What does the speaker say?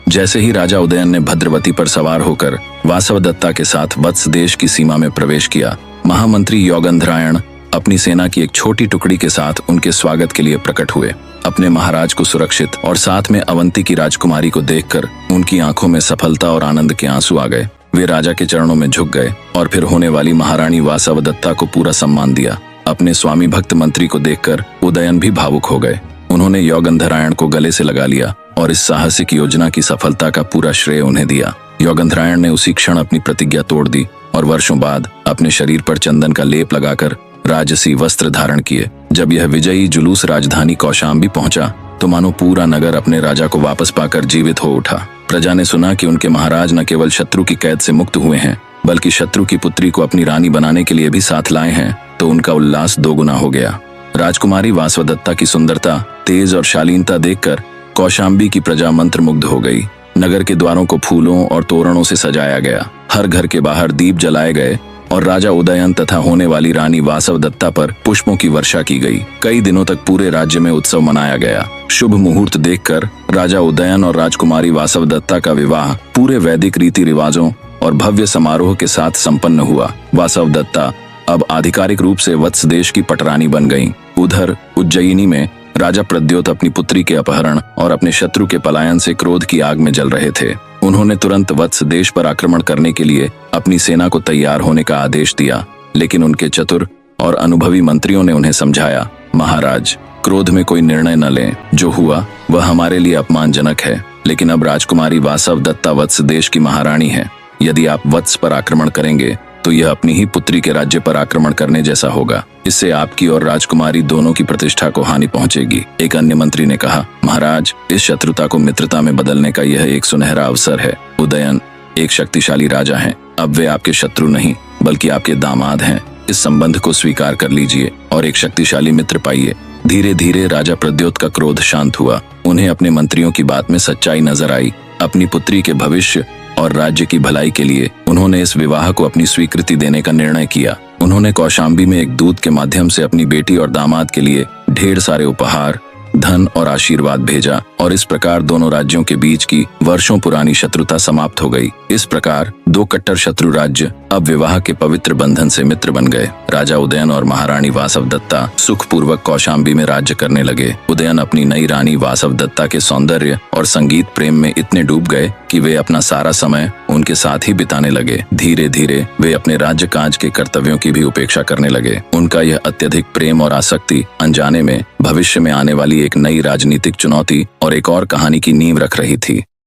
जैसे ही राजा उदयन ने भद्रवती पर सवार होकर वासवदत्ता के साथ वत्स देश की सीमा में प्रवेश किया, महामंत्री योगंधरायण अपनी सेना की एक छोटी टुकड़ी के साथ उनके स्वागत के लिए प्रकट हुए। अपने महाराज को सुरक्षित और साथ में अवंती की राजकुमारी को देखकर उनकी आंखों में सफलता और आनंद के आंसू आ गए। वे राजा के चरणों में झुक गए और फिर होने वाली महारानी वासवदत्ता को पूरा सम्मान दिया। अपने स्वामी भक्त मंत्री को देखकर उदयन भी भावुक हो गए। उन्होंने योगंधरायण को गले से लगा लिया और इस साहसिक योजना की सफलता का पूरा श्रेय उन्हें दिया। योगंधरायण ने उसी क्षण अपनी प्रतिज्ञा तोड़ दी और वर्षों बाद अपने शरीर पर चंदन का लेप लगाकर राजसी वस्त्र धारण किए। जब यह विजयी जुलूस राजधानी कौशाम्बी पहुंचा तो मानो पूरा नगर अपने राजा को वापस पाकर जीवित हो उठा। प्रजा ने सुना कि उनके महाराज न केवल शत्रु की कैद से मुक्त हुए हैं, बल्कि शत्रु की पुत्री को अपनी रानी बनाने के लिए भी साथ लाए हैं, तो उनका उल्लास दोगुना हो गया। राजकुमारी वासवदत्ता की सुंदरता, तेज और शालीनता देखकर कौशाम्बी की प्रजा मंत्रमुग्ध हो गई। नगर के द्वारों को फूलों और तोरणों से सजाया गया, हर घर के बाहर दीप जलाए गए और राजा उदयन तथा होने वाली रानी वासवदत्ता पर पुष्पों की वर्षा की गई। कई दिनों तक पूरे राज्य में उत्सव मनाया गया। शुभ मुहूर्त देखकर राजा उदयन और राजकुमारी वासवदत्ता का विवाह पूरे वैदिक रीति रिवाजों और भव्य समारोह के साथ संपन्न हुआ। वासवदत्ता अब आधिकारिक रूप से वत्स देश की पटरानी बन गईं। उधर उज्जयिनी में राजा प्रद्योत अपनी पुत्री के अपहरण और अपने शत्रु के पलायन से क्रोध की आग में जल रहे थे। उन्होंने तुरंत वत्स देश पर आक्रमण करने के लिए अपनी सेना को तैयार होने का आदेश दिया, लेकिन उनके चतुर और अनुभवी मंत्रियों ने उन्हें समझाया, महाराज, क्रोध में कोई निर्णय न लें। जो हुआ वह हमारे लिए अपमानजनक है, लेकिन अब राजकुमारी वासवदत्ता वत्स देश की महारानी है। यदि आप वत्स पर आक्रमण करेंगे तो यह अपनी ही पुत्री के राज्य पर आक्रमण करने जैसा होगा। इससे आपकी और राजकुमारी दोनों की प्रतिष्ठा को हानि पहुंचेगी। एक अन्य मंत्री ने कहा, महाराज, इस शत्रुता को मित्रता में बदलने का यह एक सुनहरा अवसर है। उदयन एक शक्तिशाली राजा हैं। अब वे आपके शत्रु नहीं बल्कि आपके दामाद हैं। इस संबंध को स्वीकार कर लीजिए और एक शक्तिशाली मित्र पाइए। धीरे धीरे राजा प्रद्योत का क्रोध शांत हुआ। उन्हें अपने मंत्रियों की बात में सच्चाई नजर आई। अपनी पुत्री के भविष्य और राज्य की भलाई के लिए उन्होंने इस विवाह को अपनी स्वीकृति देने का निर्णय किया। उन्होंने कौशाम्बी में एक दूत के माध्यम से अपनी बेटी और दामाद के लिए ढेर सारे उपहार, धन और आशीर्वाद भेजा और इस प्रकार दोनों राज्यों के बीच की वर्षों पुरानी शत्रुता समाप्त हो गई। इस प्रकार दो कट्टर शत्रु राज्य अब विवाह के पवित्र बंधन से मित्र बन गए। राजा उदयन और महारानी वासवदत्ता सुखपूर्वक कौशाम्बी में राज्य करने लगे। उदयन अपनी नई रानी वासवदत्ता के सौंदर्य और संगीत प्रेम में इतने डूब गए कि वे अपना सारा समय उनके साथ ही बिताने लगे। धीरे धीरे वे अपने राज्य काज के कर्तव्यों की भी उपेक्षा करने लगे। उनका यह अत्यधिक प्रेम और आसक्ति अनजाने में भविष्य में आने वाली एक नई राजनीतिक चुनौती और एक और कहानी की नींव रख रही थी।